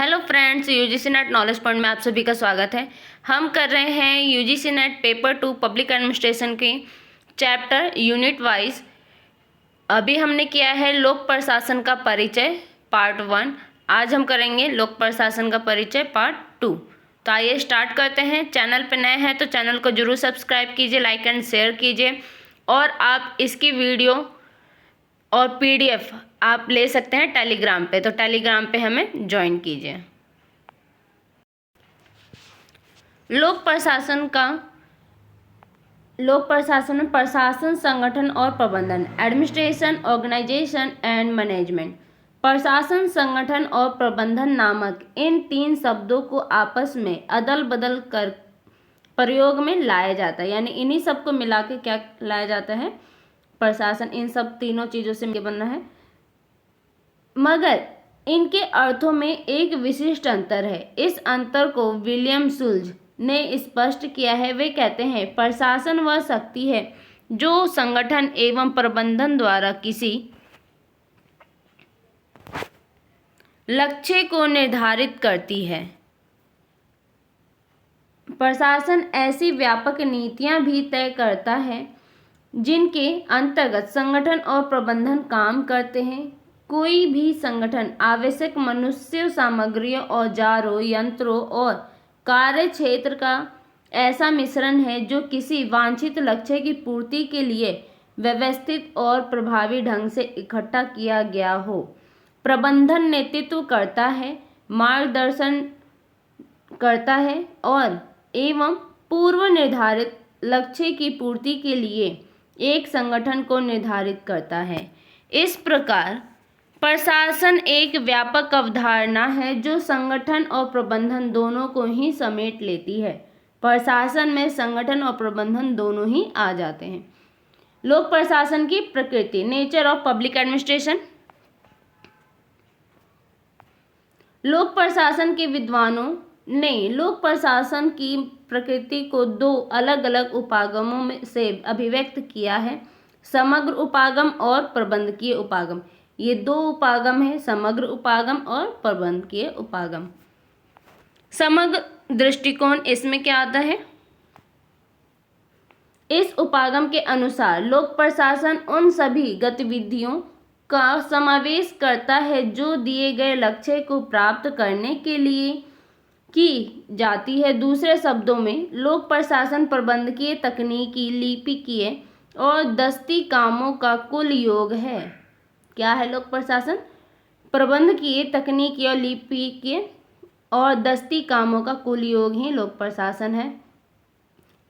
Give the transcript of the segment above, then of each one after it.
Hello friends, UGC net knowledge point में आप सभी का स्वागत है। हम कर रहे हैं UGC net paper 2 public administration की चैप्टर यूनिट वाइज। अभी हमने किया है लोक प्रशासन का परिचय पार्ट 1। आज हम करेंगे लोक प्रशासन का परिचय पार्ट 2। तो आइए स्टार्ट करते हैं। चैनल पर नए हैं तो चैनल को जरूर सब्सक्राइब कीजिए, लाइक एंड शेयर कीजिए। और आप इसकी वीडियो और पीडीएफ आप ले सकते हैं टेलीग्राम पे, तो टेलीग्राम पे हमें ज्वाइन कीजिए। लोक प्रशासन में प्रशासन, संगठन और प्रबंधन, एडमिनिस्ट्रेशन, ऑर्गेनाइजेशन एंड मैनेजमेंट। प्रशासन, संगठन और प्रबंधन नामक इन तीन शब्दों को आपस में अदल बदल कर प्रयोग में लाया जाता है, यानी इन्हीं सबको मिला के क्या लाया जाता है, प्रशासन। इन सब तीनों चीज़ों से बना है, मगर इनके अर्थों में एक विशिष्ट अंतर है। इस अंतर को विलियम शुल्ज ने स्पष्ट किया है। वे कहते हैं प्रशासन वह शक्ति है जो संगठन एवं प्रबंधन द्वारा किसी लक्ष्य को निर्धारित करती है। प्रशासन ऐसी व्यापक नीतियां भी तय करता है जिनके अंतर्गत संगठन और प्रबंधन काम करते हैं। कोई भी संगठन आवश्यक मनुष्य, सामग्रियों, औजारों, यंत्रों और कार्य क्षेत्र का ऐसा मिश्रण है जो किसी वांछित लक्ष्य की पूर्ति के लिए व्यवस्थित और प्रभावी ढंग से इकट्ठा किया गया हो। प्रबंधन नेतृत्व करता है, मार्गदर्शन करता है और एवं पूर्व निर्धारित लक्ष्य की पूर्ति के लिए एक संगठन को निर्धारित करता है। इस प्रकार प्रशासन एक व्यापक अवधारणा है जो संगठन और प्रबंधन दोनों को ही समेट लेती है। प्रशासन में संगठन और प्रबंधन दोनों ही आ जाते हैं। लोक प्रशासन की प्रकृति, नेचर ऑफ पब्लिक एडमिनिस्ट्रेशन। लोक प्रशासन के विद्वानों ने लोक प्रशासन की प्रकृति को दो अलग अलग उपागमों में से अभिव्यक्त किया है, समग्र उपागम और प्रबंधकीय उपागम। ये दो उपागम है, समग्र उपागम और प्रबंधकीय उपागम। समग्र दृष्टिकोण इसमें क्या आता है? इस उपागम के अनुसार लोक प्रशासन उन सभी गतिविधियों का समावेश करता है जो दिए गए लक्ष्य को प्राप्त करने के लिए की जाती है। दूसरे शब्दों में लोक प्रशासन प्रबंधकीय, तकनीकी, लिपिकीय और दस्ती कामों का कुल योग है। क्या है लोक प्रशासन? प्रबंधकीय, तकनीकी और लिपिकीय और दस्ती कामों का कुल योग ही लोक प्रशासन है।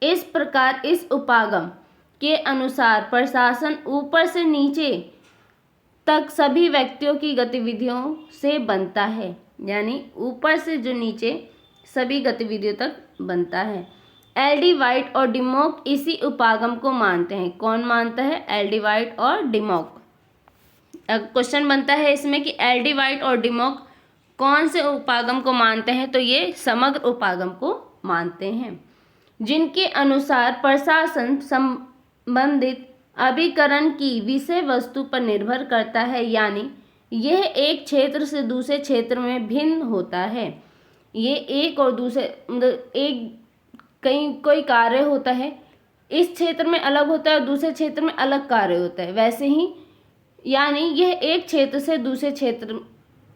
इस प्रकार इस उपागम के अनुसार प्रशासन ऊपर से नीचे तक सभी व्यक्तियों की गतिविधियों से बनता है, यानी ऊपर से जो नीचे सभी गतिविधियों तक बनता है। एल.डी. वाइट और डिमॉक इसी उपागम को मानते हैं। कौन मानता है? एल.डी. वाइट और डिमॉक। क्वेश्चन बनता है इसमें कि एल.डी. वाइट और डिमॉक कौन से उपागम को मानते हैं, तो ये समग्र उपागम को मानते हैं, जिनके अनुसार प्रशासन संबंधित अभिकरण की विषय वस्तु पर निर्भर करता है, यानी यह एक क्षेत्र से दूसरे क्षेत्र में भिन्न होता है। ये एक और दूसरे एक कहीं कोई कार्य होता है, इस क्षेत्र में अलग होता है और दूसरे क्षेत्र में अलग कार्य होता है। वैसे ही यानी यह एक क्षेत्र से दूसरे क्षेत्र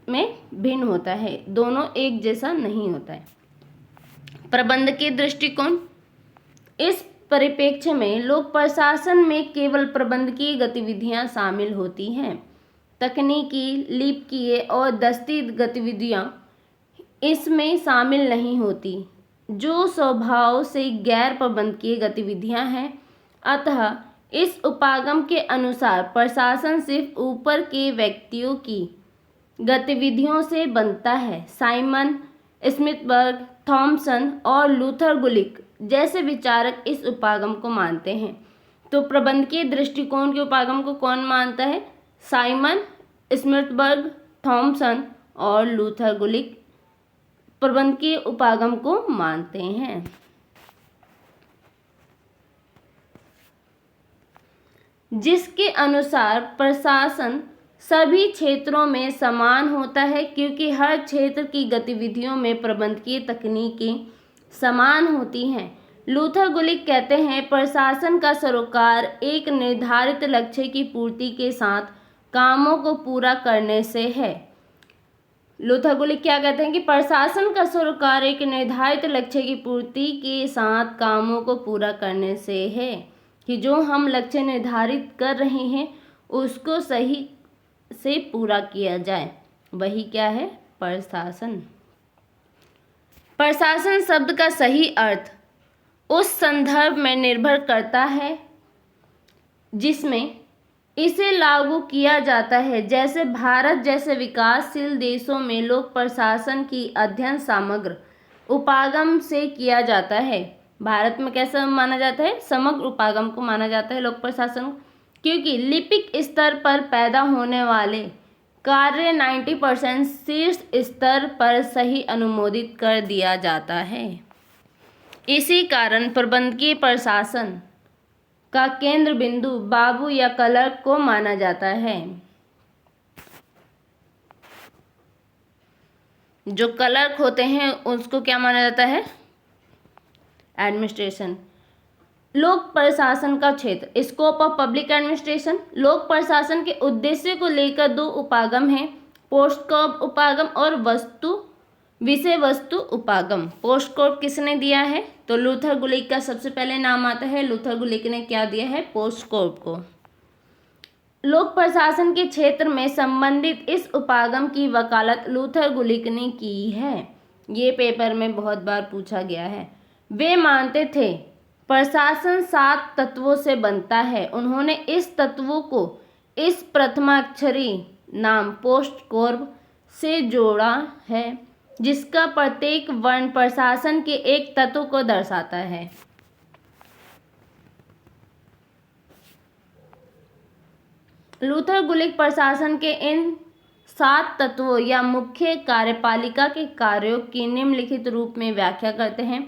में भिन्न होता है, दोनों एक जैसा नहीं होता है। प्रबंधकीय दृष्टिकोण। इस परिप्रेक्ष्य में लोक प्रशासन में केवल प्रबंधकीय गतिविधियां शामिल होती हैं। तकनीकी, लिपिकीय और दस्ती गतिविधियां इसमें शामिल नहीं होती, जो स्वभाव से गैर प्रबंधकीय गतिविधियां हैं। अतः इस उपागम के अनुसार प्रशासन सिर्फ ऊपर के व्यक्तियों की गतिविधियों से बनता है। साइमन, स्मिथबर्ग, थॉमसन और लूथर गुलिक जैसे विचारक इस उपागम को मानते हैं। तो प्रबंधकीय दृष्टिकोण के उपागम को कौन मानता है? साइमन, स्मिथबर्ग, थॉमसन और लूथर गुलिक प्रबंधकीय उपागम को मानते हैं। जिसके अनुसार प्रशासन सभी क्षेत्रों में समान होता है, क्योंकि हर क्षेत्र की गतिविधियों में प्रबंधकीय तकनीकें समान होती हैं। लूथर गुलिक कहते हैं, प्रशासन का सरोकार एक निर्धारित लक्ष्य की पूर्ति के साथ कामों को पूरा करने से है। लूथर गुलिक क्या कहते हैं कि प्रशासन का सरोकार एक निर्धारित लक्ष्य की पूर्ति के साथ कामों को पूरा करने से है, कि जो हम लक्ष्य निर्धारित कर रहे हैं उसको सही से पूरा किया जाए, वही क्या है, प्रशासन। प्रशासन शब्द का सही अर्थ उस संदर्भ में निर्भर करता है जिसमें इसे लागू किया जाता है। जैसे भारत जैसे विकासशील देशों में लोक प्रशासन की अध्ययन समग्र उपागम से किया जाता है। भारत में कैसा माना जाता है, समग्र उपागम को माना जाता है लोक प्रशासन, क्योंकि लिपिक स्तर पर पैदा होने वाले कार्य 90% शीर्ष स्तर पर सही अनुमोदित कर दिया जाता है। इसी कारण प्रबंधकीय प्रशासन का केंद्र बिंदु बाबू या क्लर्क को माना जाता है। जो क्लर्क होते हैं उसको क्या माना जाता है, एडमिनिस्ट्रेशन। लोक प्रशासन का क्षेत्र, स्कोप ऑफ पब्लिक एडमिनिस्ट्रेशन। लोक प्रशासन के उद्देश्य को लेकर दो उपागम हैं, पोस्टकॉर्प उपागम और विषय वस्तु उपागम। पोस्टकॉर्प किसने दिया है, तो लूथर गुलिक का सबसे पहले नाम आता है। लूथर गुलिक ने क्या दिया है, पोस्टकॉर्प को। लोक प्रशासन के क्षेत्र में संबंधित इस उपागम की वकालत लूथर गुलिक ने की है। ये पेपर में बहुत बार पूछा गया है। वे मानते थे प्रशासन 7 तत्वों से बनता है। उन्होंने इस तत्वों को इस प्रथमाक्षरी नाम पोस्टकॉर्प से जोड़ा है, जिसका प्रत्येक वर्ण प्रशासन के एक तत्व को दर्शाता है। लूथर गुलिक प्रशासन के इन 7 तत्वों या मुख्य कार्यपालिका के कार्यों की निम्नलिखित रूप में व्याख्या करते हैं।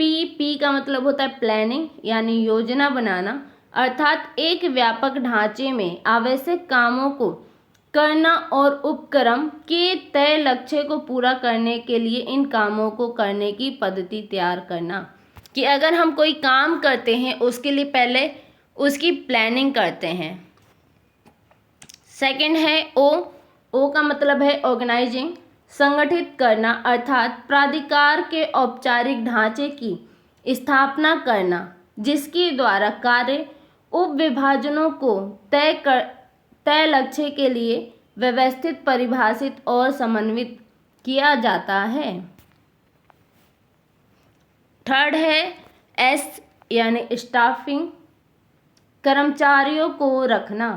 पी का मतलब होता है प्लानिंग, यानी योजना बनाना, अर्थात एक व्यापक ढांचे में आवश्यक कामों को करना और उपक्रम के तय लक्ष्य को पूरा करने के लिए इन कामों को करने की पद्धति तैयार करना। कि अगर हम कोई काम करते हैं उसके लिए पहले उसकी प्लानिंग करते हैं। सेकंड है ओ का मतलब है ऑर्गेनाइजिंग, संगठित करना, अर्थात प्राधिकार के औपचारिक ढांचे की स्थापना करना जिसके द्वारा कार्य उपविभाजनों को तय लक्ष्य के लिए व्यवस्थित, परिभाषित और समन्वित किया जाता है। थर्ड है एस यानी स्टाफिंग, कर्मचारियों को रखना,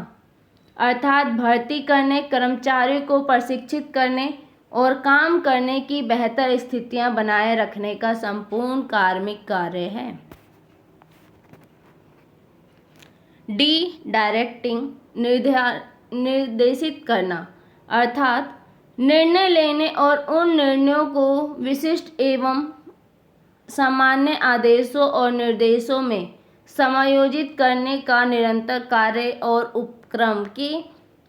अर्थात भर्ती करने, कर्मचारियों को प्रशिक्षित करने और काम करने की बेहतर स्थितियां बनाए रखने का संपूर्ण कार्मिक कार्य है। डी डायरेक्टिंग, निर्देशित करना, अर्थात निर्णय लेने और उन निर्णयों को विशिष्ट एवं सामान्य आदेशों और निर्देशों में समायोजित करने का निरंतर कार्य और उपक्रम के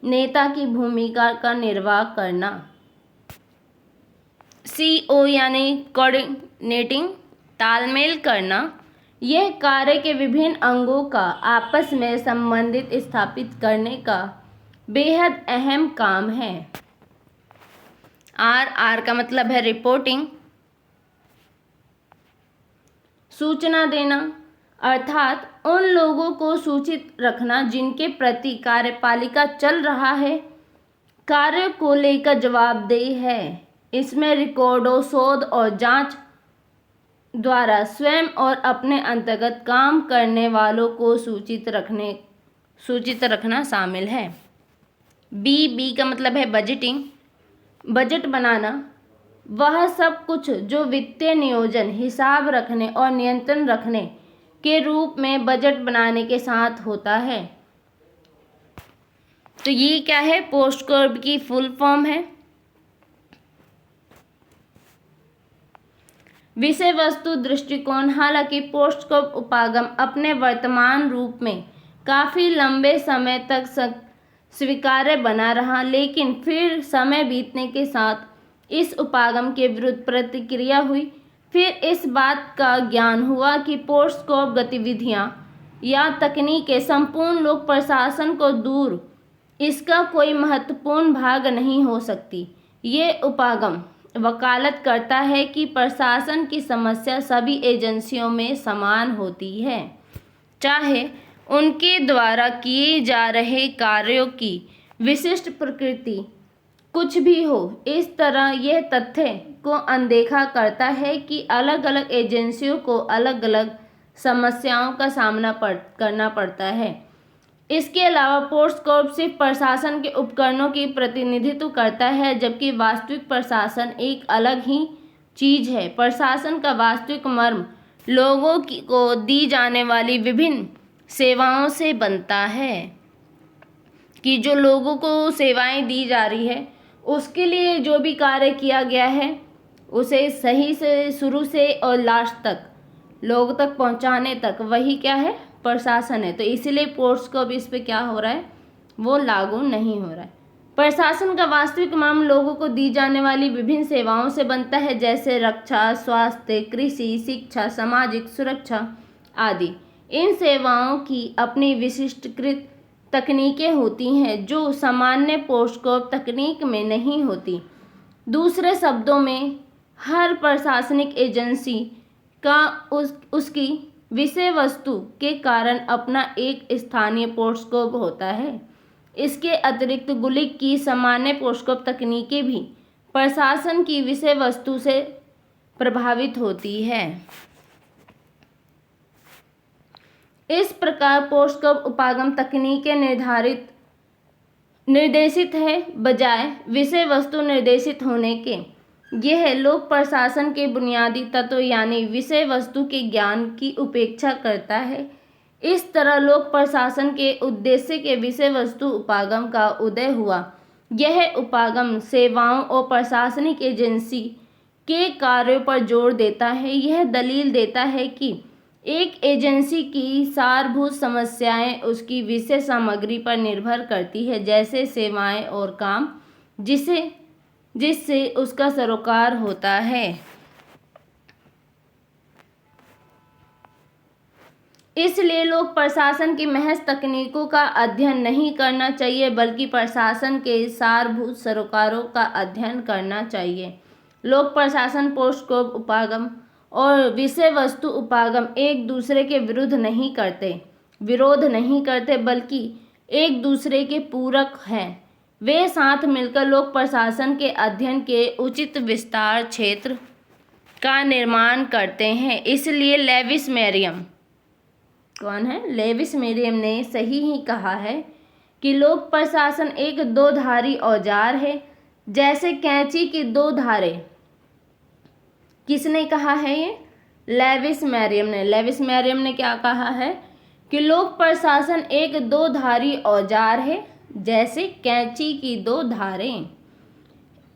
नेता की भूमिका का निर्वाह करना। CO यानी कोऑर्डिनेटिंग, तालमेल करना, यह कार्य के विभिन्न अंगों का आपस में संबंधित स्थापित करने का बेहद अहम काम है। R का मतलब है रिपोर्टिंग, सूचना देना, अर्थात उन लोगों को सूचित रखना जिनके प्रति कार्यपालिका चल रहा है, कार्य को लेकर जवाबदेह है। इसमें रिकॉर्डों, शोध और जांच द्वारा स्वयं और अपने अंतर्गत काम करने वालों को सूचित रखना शामिल है। बी का मतलब है बजटिंग, बजट बनाना, वह सब कुछ जो वित्तीय नियोजन, हिसाब रखने और नियंत्रण रखने के रूप में बजट बनाने के साथ होता है। तो ये क्या है, पोस्टकॉर्प की फुल फॉर्म है। विषय वस्तु दृष्टिकोण, हालांकि पोस्टकॉर्प उपागम अपने वर्तमान रूप में काफ़ी लंबे समय तक स्वीकार्य बना रहा, लेकिन फिर समय बीतने के साथ इस उपागम के विरुद्ध प्रतिक्रिया हुई। फिर इस बात का ज्ञान हुआ कि पोस्टस्कोप गतिविधियां या तकनीकें संपूर्ण लोक प्रशासन को दूर इसका कोई महत्वपूर्ण भाग नहीं हो सकती। ये उपागम वकालत करता है कि प्रशासन की समस्या सभी एजेंसियों में समान होती है, चाहे उनके द्वारा किए जा रहे कार्यों की विशिष्ट प्रकृति कुछ भी हो। इस तरह यह तथ्य को अनदेखा करता है कि अलग अलग एजेंसियों को अलग अलग समस्याओं का सामना करना पड़ता है। इसके अलावा पोस्टस्कोप सिर्फ प्रशासन के उपकरणों की प्रतिनिधित्व करता है, जबकि वास्तविक प्रशासन एक अलग ही चीज है। प्रशासन का वास्तविक मर्म लोगों को दी जाने वाली विभिन्न सेवाओं से बनता है, कि जो लोगों को सेवाएं दी जा रही है उसके लिए जो भी कार्य किया गया है उसे सही से शुरू से और लास्ट तक लोग तक पहुंचाने तक वही क्या है, प्रशासन है। तो इसीलिए पोस्टस्कोप इस पे क्या हो रहा है, वो लागू नहीं हो रहा है। प्रशासन का वास्तविक मर्म लोगों को दी जाने वाली विभिन्न सेवाओं से बनता है, जैसे रक्षा, स्वास्थ्य, कृषि, शिक्षा, सामाजिक सुरक्षा आदि। इन सेवाओं की अपनी विशिष्टकृत तकनीकें होती हैं जो सामान्य पोस्टस्कोप तकनीक में नहीं होती। दूसरे शब्दों में, हर प्रशासनिक एजेंसी का उसकी विषय वस्तु के कारण अपना एक स्थानीय पोस्टस्कोप होता है। इसके अतिरिक्त गुलिक की सामान्य पोस्टस्कोप तकनीकें भी प्रशासन की विषय वस्तु से प्रभावित होती है। इस प्रकार पोस्टस्कोप उपागम तकनीकें निर्देशित है बजाय विषय वस्तु निर्देशित होने के। यह लोक प्रशासन के बुनियादी तत्व यानी विषय वस्तु के ज्ञान की उपेक्षा करता है। इस तरह लोक प्रशासन के उद्देश्य के विषय वस्तु उपागम का उदय हुआ। यह उपागम सेवाओं और प्रशासनिक एजेंसी के कार्यों पर जोर देता है। यह दलील देता है कि एक एजेंसी की सारभूत समस्याएं उसकी विषय सामग्री पर निर्भर करती है, जैसे सेवाएं और काम जिससे उसका सरोकार होता है। इसलिए लोक प्रशासन की महज तकनीकों का अध्ययन नहीं करना चाहिए, बल्कि प्रशासन के सारभूत सरोकारों का अध्ययन करना चाहिए। लोक प्रशासन पोस्टस्कोप उपागम और विषय वस्तु उपागम एक दूसरे के विरोध नहीं करते, बल्कि एक दूसरे के पूरक हैं। वे साथ मिलकर लोक प्रशासन के अध्ययन के उचित विस्तार क्षेत्र का निर्माण करते हैं। इसलिए लेविस मेरियम कौन है? लेविस मेरियम ने सही ही कहा है कि लोक प्रशासन एक दो धारी औजार है, जैसे कैंची की दो धारें। किसने कहा है ये? लेविस मेरियम ने। लेविस मेरियम ने क्या कहा है कि लोक प्रशासन एक दो धारी औजार है, जैसे कैंची की दो धारें।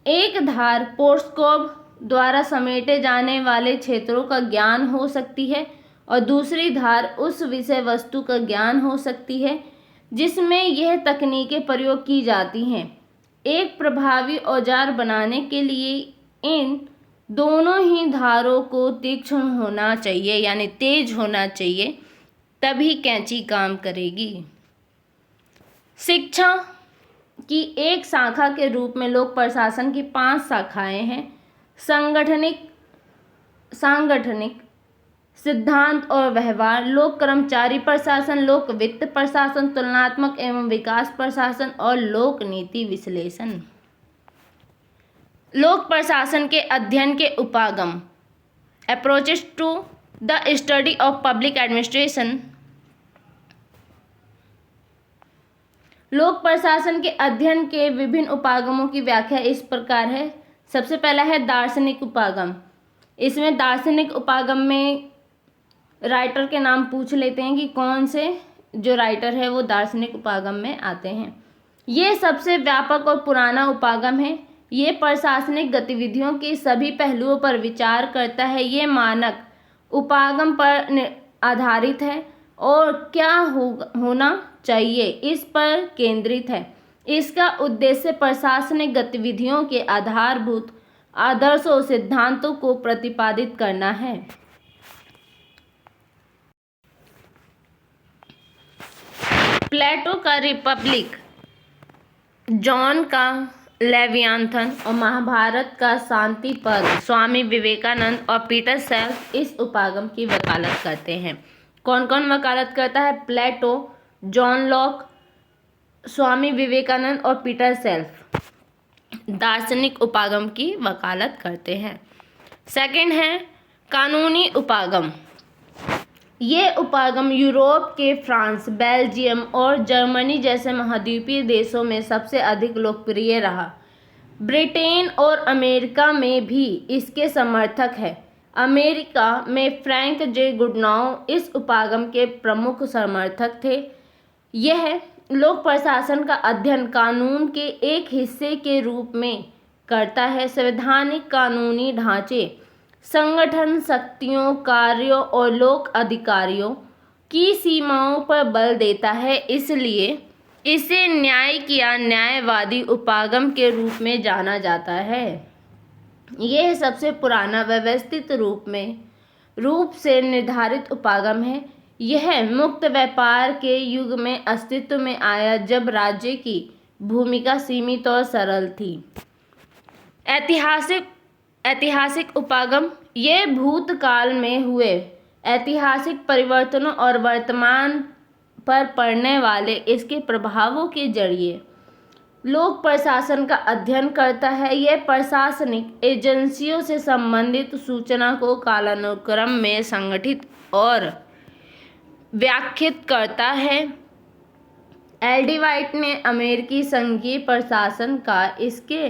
एक धार पोस्टस्कोप द्वारा समेटे जाने वाले क्षेत्रों का ज्ञान हो सकती है और दूसरी धार उस विषय वस्तु का ज्ञान हो सकती है जिसमें यह तकनीकें प्रयोग की जाती हैं। एक प्रभावी औजार बनाने के लिए इन दोनों ही धारों को तीक्ष्ण होना चाहिए, यानी तेज होना चाहिए, तभी कैंची काम करेगी। शिक्षा की एक शाखा के रूप में लोक प्रशासन की 5 शाखाएं हैं: सांगठनिक, सिद्धांत और व्यवहार, लोक कर्मचारी प्रशासन, लोक वित्त प्रशासन, तुलनात्मक एवं विकास प्रशासन और लोक नीति विश्लेषण। लोक प्रशासन के अध्ययन के उपागम, approaches to the study of public administration. लोक प्रशासन के अध्ययन के विभिन्न उपागमों की व्याख्या इस प्रकार है। सबसे पहला है दार्शनिक उपागम। इसमें दार्शनिक उपागम में राइटर के नाम पूछ लेते हैं कि कौन से जो राइटर है वो दार्शनिक उपागम में आते हैं। ये सबसे व्यापक और पुराना उपागम है। ये प्रशासनिक गतिविधियों के सभी पहलुओं पर विचार करता है। ये मानक उपागम पर आधारित है और क्या होना चाहिए इस पर केंद्रित है। इसका उद्देश्य प्रशासनिक गतिविधियों के आधारभूत आदर्शों और सिद्धांतों को प्रतिपादित करना है। प्लेटो का रिपब्लिक, जॉन का लेवियाथन और महाभारत का शांति पर्व स्वामी विवेकानंद और पीटर सेल्फ इस उपागम की वकालत करते हैं। कौन कौन वकालत करता है? प्लेटो, जॉन लॉक, स्वामी विवेकानंद और पीटर सेल्फ दार्शनिक उपागम की वकालत करते हैं। सेकंड है कानूनी उपागम। ये उपागम यूरोप के फ्रांस, बेल्जियम और जर्मनी जैसे महाद्वीपीय देशों में सबसे अधिक लोकप्रिय रहा। ब्रिटेन और अमेरिका में भी इसके समर्थक हैं। अमेरिका में फ्रैंक जे गुडनाउ इस उपागम के प्रमुख समर्थक थे। यह लोक प्रशासन का अध्ययन कानून के एक हिस्से के रूप में करता है। संवैधानिक कानूनी ढांचे, संगठन शक्तियों, कार्यों और लोक अधिकारियों की सीमाओं पर बल देता है, इसलिए इसे न्यायिक या न्यायवादी उपागम के रूप में जाना जाता है। यह सबसे पुराना व्यवस्थित रूप से निर्धारित उपागम है। यह मुक्त व्यापार के युग में अस्तित्व में आया जब राज्य की भूमिका सीमित और सरल थी। ऐतिहासिक उपागम, ये भूतकाल में हुए ऐतिहासिक परिवर्तनों और वर्तमान पर पड़ने वाले इसके प्रभावों के जरिए लोक प्रशासन का अध्ययन करता है। यह प्रशासनिक एजेंसियों से संबंधित सूचना को कालानुक्रम में संगठित और व्याख्यायित करता है। एल.डी. वाइट ने अमेरिकी संघीय प्रशासन का इसके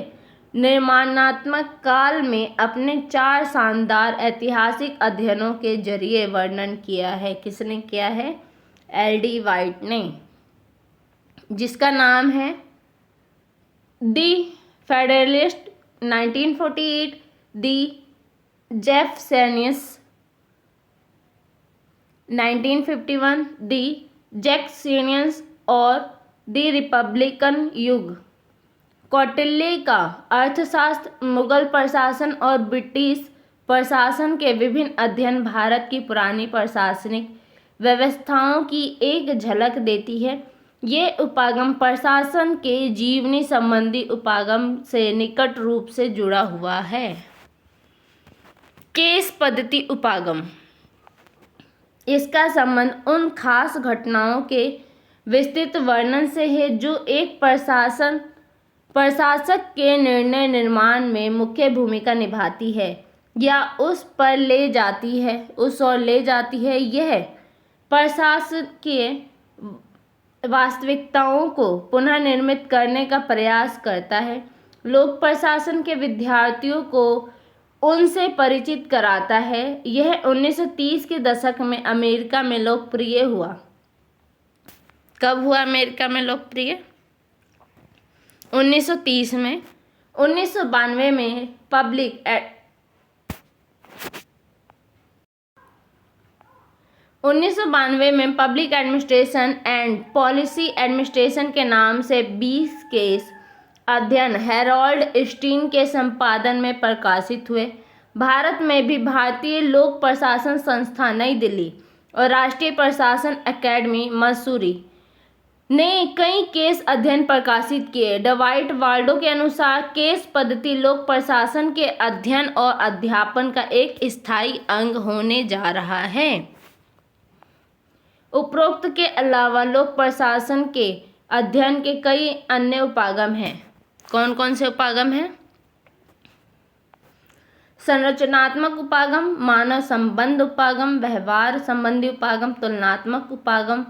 निर्माणात्मक काल में अपने 4 शानदार ऐतिहासिक अध्ययनों के जरिए वर्णन किया है। किसने किया है? एल.डी. वाइट ने, जिसका नाम है दी फेडरलिस्ट 1948, दी जेफरसनियन 1951, दी जैक्सनियन और दी रिपब्लिकन युग। कौटिल्य का अर्थशास्त्र, मुगल प्रशासन और ब्रिटिश प्रशासन के विभिन्न अध्ययन भारत की पुरानी प्रशासनिक व्यवस्थाओं की एक झलक देती है। ये उपागम प्रशासन के जीवनी संबंधी उपागम से निकट रूप से जुड़ा हुआ है। केस पद्धति उपागम, इसका संबंध उन खास घटनाओं के विस्तृत वर्णन से है जो एक प्रशासक के निर्णय निर्माण में मुख्य भूमिका निभाती है या उस ओर ले जाती है। यह प्रशासकीय वास्तविकताओं को पुनर्निर्मित करने का प्रयास करता है। लोक प्रशासन के विद्यार्थियों को उनसे परिचित कराता है। यह 1930 के दशक में अमेरिका में लोकप्रिय हुआ। कब हुआ अमेरिका में लोकप्रिय? 1930 में। 1992 में public administration and policy administration के नाम से 20 केस अध्ययन हैरोल्ड स्टीन के संपादन में प्रकाशित हुए। भारत में भी भारतीय लोक प्रशासन संस्थान नई दिल्ली और राष्ट्रीय प्रशासन अकेडमी मसूरी ने कई केस अध्ययन प्रकाशित किए। डवाइट वाल्डो के अनुसार केस पद्धति लोक प्रशासन के अध्ययन और अध्यापन का एक स्थायी अंग होने जा रहा है। उपरोक्त के अलावा लोक प्रशासन के अध्ययन के कई अन्य उपागम हैं। कौन कौन से उपागम हैं? संरचनात्मक उपागम, मानव संबंध उपागम, व्यवहार संबंधी उपागम, तुलनात्मक उपागम,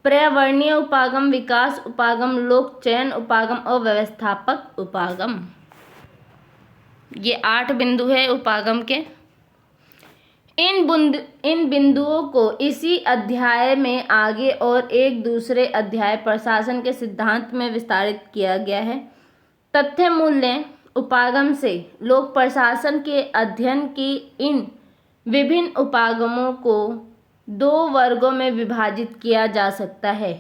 पर्यावरणीय उपागम, विकास उपागम, लोक चयन उपागम और व्यवस्थापक उपागम। ये 8 बिंदु है उपागम के। इन बिंदुओं को इसी अध्याय में आगे और एक दूसरे अध्याय प्रशासन के सिद्धांत में विस्तारित किया गया है। तथ्य मूल्य उपागम से लोक प्रशासन के अध्ययन की इन विभिन्न उपागमों को 2 वर्गों में विभाजित किया जा सकता है।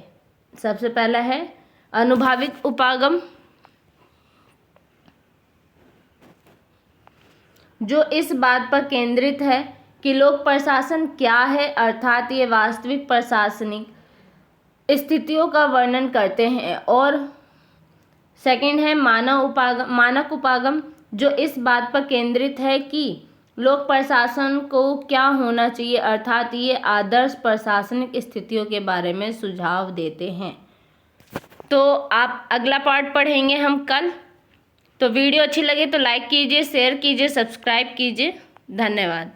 सबसे पहला है अनुभाविक उपागम, जो इस बात पर केंद्रित है कि लोक प्रशासन क्या है, अर्थात ये वास्तविक प्रशासनिक स्थितियों का वर्णन करते हैं। और सेकंड है मानक उपागम, जो इस बात पर केंद्रित है कि लोक प्रशासन को क्या होना चाहिए, अर्थात ये आदर्श प्रशासनिक स्थितियों के बारे में सुझाव देते हैं। तो आप अगला पार्ट पढ़ेंगे हम कल। तो वीडियो अच्छी लगे तो लाइक कीजिए, शेयर कीजिए, सब्सक्राइब कीजिए। धन्यवाद।